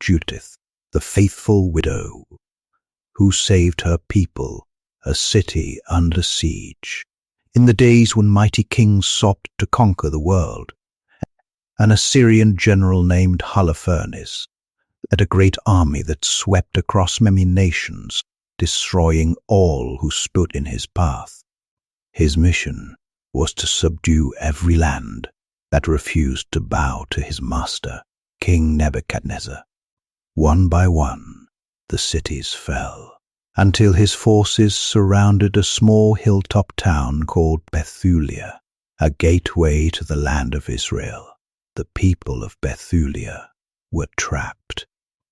Judith, the faithful widow, who saved her people, a city under siege, in the days when mighty kings sought to conquer the world. An Assyrian general named Holofernes led a great army that swept across many nations, destroying all who stood in his path. His mission was to subdue every land that refused to bow to his master, King Nebuchadnezzar. One by one, the cities fell, until his forces surrounded a small hilltop town called Bethulia, a gateway to the land of Israel. The people of Bethulia were trapped.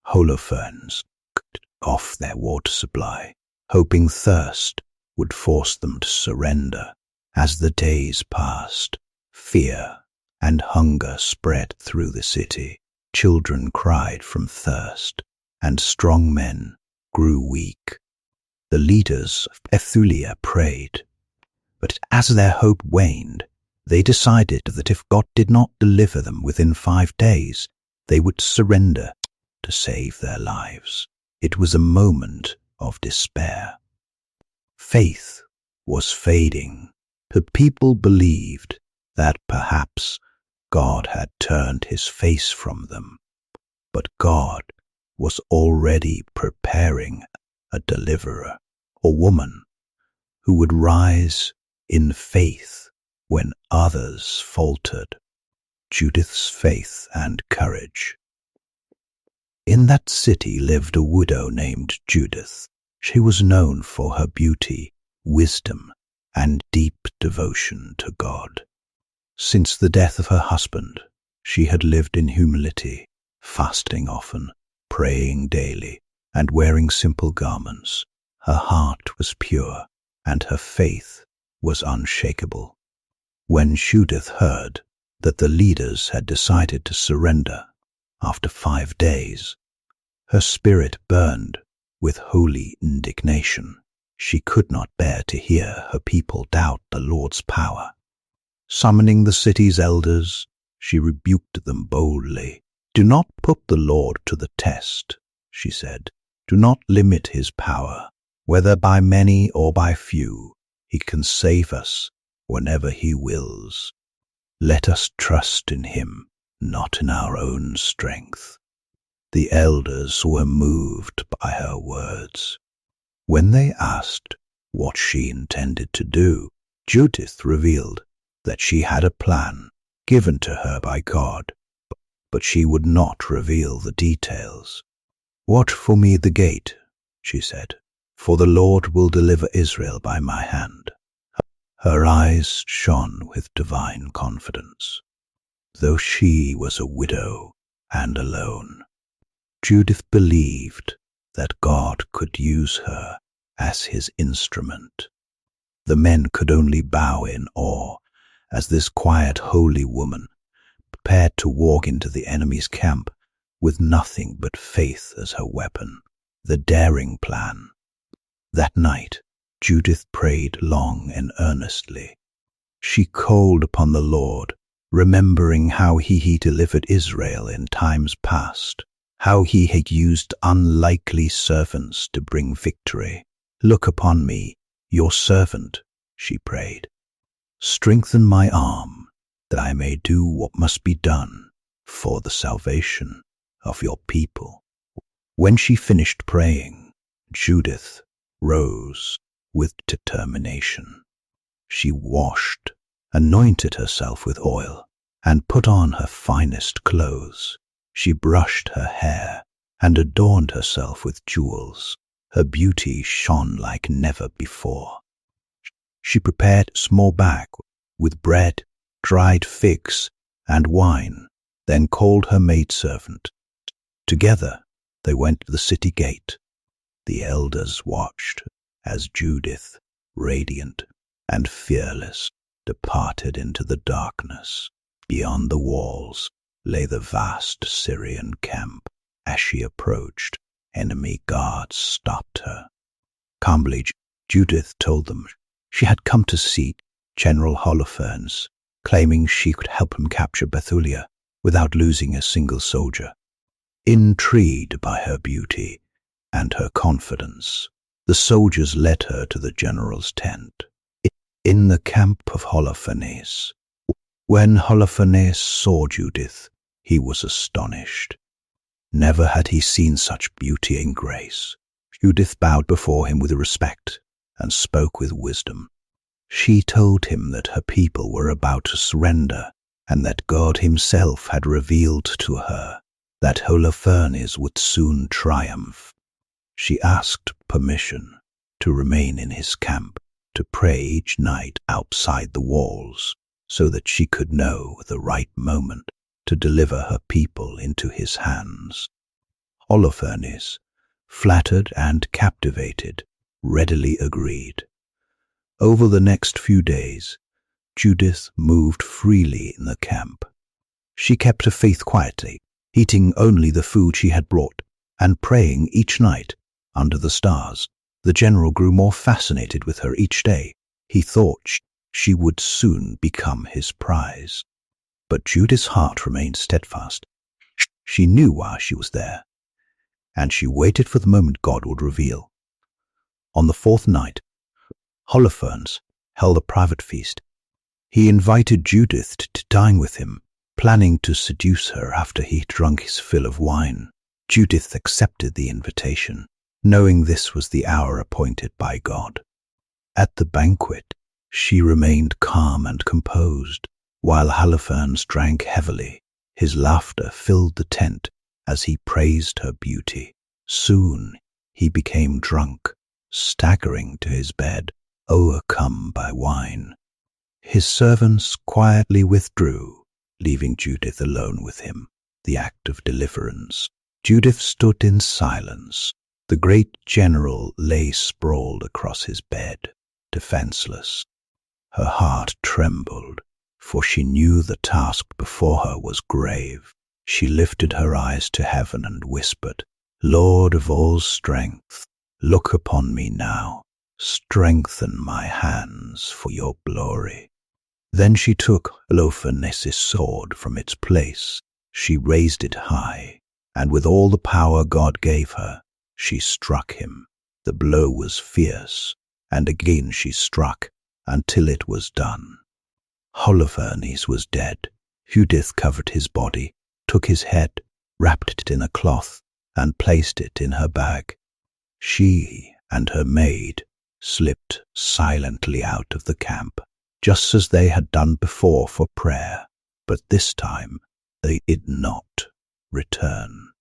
Holofernes cut off their water supply, hoping thirst would force them to surrender. As the days passed, fear and hunger spread through the city. Children cried from thirst, and strong men grew weak. The leaders of Bethulia prayed, but as their hope waned, they decided that if God did not deliver them within 5 days, they would surrender to save their lives. It was a moment of despair. Faith was fading. The people believed that perhaps God had turned his face from them, but God was already preparing a deliverer, a woman who would rise in faith when others faltered. Judith's faith and courage. In that city lived a widow named Judith. She was known for her beauty, wisdom, and deep devotion to God. Since the death of her husband, she had lived in humility, fasting often, praying daily, and wearing simple garments. Her heart was pure, and her faith was unshakable. When Judith heard that the leaders had decided to surrender after 5 days, her spirit burned with holy indignation. She could not bear to hear her people doubt the Lord's power. Summoning the city's elders, she rebuked them boldly. "Do not put the Lord to the test," she said. "Do not limit his power. Whether by many or by few, he can save us whenever he wills. Let us trust in him, not in our own strength." The elders were moved by her words. When they asked what she intended to do, Judith revealed that she had a plan given to her by God, but she would not reveal the details. "Watch for me at the gate," she said, "for the Lord will deliver Israel by my hand." Her eyes shone with divine confidence. Though she was a widow and alone, Judith believed that God could use her as his instrument. The men could only bow in awe as this quiet, holy woman prepared to walk into the enemy's camp with nothing but faith as her weapon. The daring plan. That night, Judith prayed long and earnestly. She called upon the Lord, remembering how he delivered Israel in times past, how he had used unlikely servants to bring victory. "Look upon me, your servant," she prayed. "Strengthen my arm, that I may do what must be done for the salvation of your people." When she finished praying, Judith rose with determination. She washed, anointed herself with oil, and put on her finest clothes. She brushed her hair and adorned herself with jewels. Her beauty shone like never before. She prepared a small bag with bread, dried figs, and wine, then called her maidservant. Together they went to the city gate. The elders watched as Judith, radiant and fearless, departed into the darkness. Beyond the walls lay the vast Syrian camp. As she approached, enemy guards stopped her. Calmly, Judith told them she had come to see General Holofernes, claiming she could help him capture Bethulia without losing a single soldier. Intrigued by her beauty and her confidence, the soldiers led her to the general's tent in the camp of Holofernes. When Holofernes saw Judith, he was astonished. Never had he seen such beauty and grace. Judith bowed before him with respect and spoke with wisdom. She told him that her people were about to surrender and that God himself had revealed to her that Holofernes would soon triumph. She asked permission to remain in his camp, to pray each night outside the walls, so that she could know the right moment to deliver her people into his hands. Holofernes, flattered and captivated, readily agreed. Over the next few days, Judith moved freely in the camp. She kept her faith quietly, eating only the food she had brought, and praying each night under the stars. The general grew more fascinated with her each day. He thought she would soon become his prize. But Judith's heart remained steadfast. She knew why she was there, and she waited for the moment God would reveal. On the fourth night, Holofernes held a private feast. He invited Judith to dine with him, planning to seduce her after he drunk his fill of wine. Judith accepted the invitation, knowing this was the hour appointed by God. At the banquet, she remained calm and composed, while Holofernes drank heavily. His laughter filled the tent as he praised her beauty. Soon he became drunk, staggering to his bed, overcome by wine. His servants quietly withdrew, leaving Judith alone with him. The act of deliverance. Judith stood in silence. The great general lay sprawled across his bed, defenseless. Her heart trembled, for she knew the task before her was grave. She lifted her eyes to heaven and whispered, "Lord of all strength, look upon me now. Strengthen my hands for your glory." Then she took Holofernes' sword from its place. She raised it high, and with all the power God gave her, she struck him. The blow was fierce, and again she struck until it was done. Holofernes was dead. Judith covered his body, took his head, wrapped it in a cloth, and placed it in her bag. She and her maid slipped silently out of the camp, just as they had done before for prayer, but this time they did not return.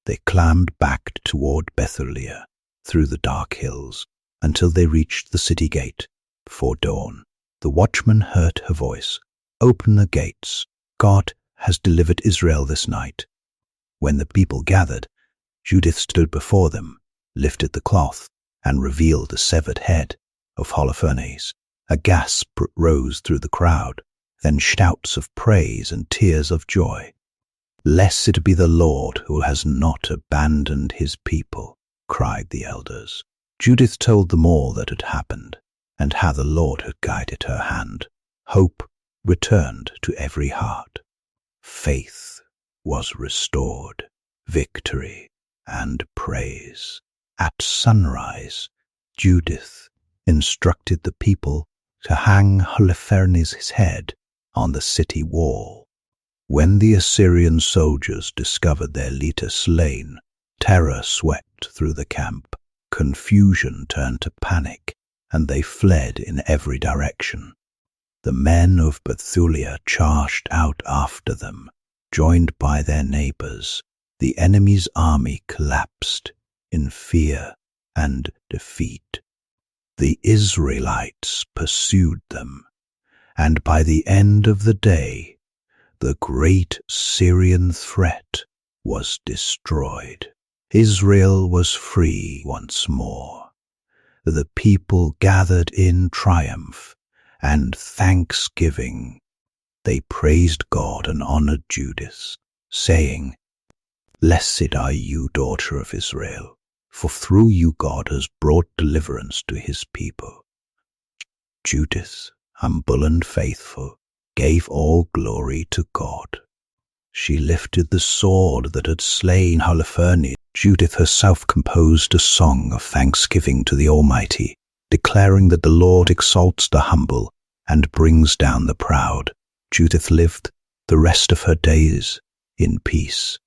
They climbed back toward Bethlehem through the dark hills until they reached the city gate before dawn. The watchman heard her voice, "Open the gates. God has delivered Israel this night." When the people gathered, Judith stood before them, lifted the cloth, and revealed the severed head of Holofernes. A gasp rose through the crowd, then shouts of praise and tears of joy. "Blessed be the Lord who has not abandoned his people," cried the elders. Judith told them all that had happened, and how the Lord had guided her hand. Hope returned to every heart. Faith was restored, victory and praise. At sunrise, Judith instructed the people to hang Holofernes' head on the city wall. When the Assyrian soldiers discovered their leader slain, terror swept through the camp. Confusion turned to panic, and they fled in every direction. The men of Bethulia charged out after them, joined by their neighbors. The enemy's army collapsed in fear and defeat. The Israelites pursued them, and by the end of the day, the great Syrian threat was destroyed. Israel was free once more. The people gathered in triumph and thanksgiving. They praised God and honored Judith, saying, "Blessed are you, daughter of Israel, for through you God has brought deliverance to his people." Judith, humble and faithful, gave all glory to God. She lifted the sword that had slain Holofernes. Judith herself composed a song of thanksgiving to the Almighty, declaring that the Lord exalts the humble and brings down the proud. Judith lived the rest of her days in peace.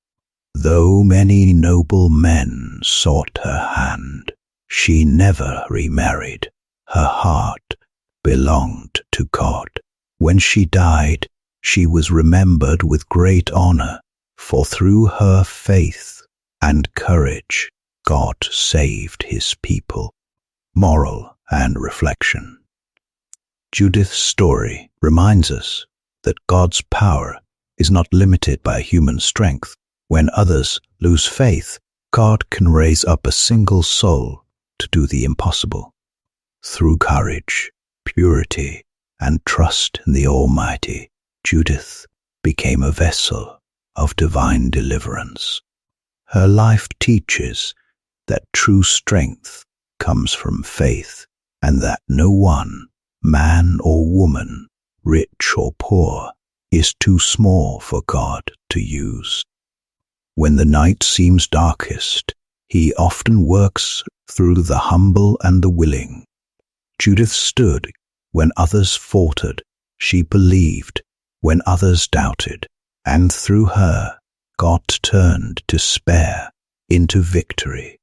Though many noble men sought her hand, she never remarried. Her heart belonged to God. When she died, she was remembered with great honor, for through her faith and courage, God saved his people. Moral and reflection. Judith's story reminds us that God's power is not limited by human strength. When others lose faith, God can raise up a single soul to do the impossible. Through courage, purity, and trust in the Almighty, Judith became a vessel of divine deliverance. Her life teaches that true strength comes from faith, and that no one, man or woman, rich or poor, is too small for God to use. When the night seems darkest, he often works through the humble and the willing. Judith stood when others faltered. She believed when others doubted, and through her, God turned despair into victory.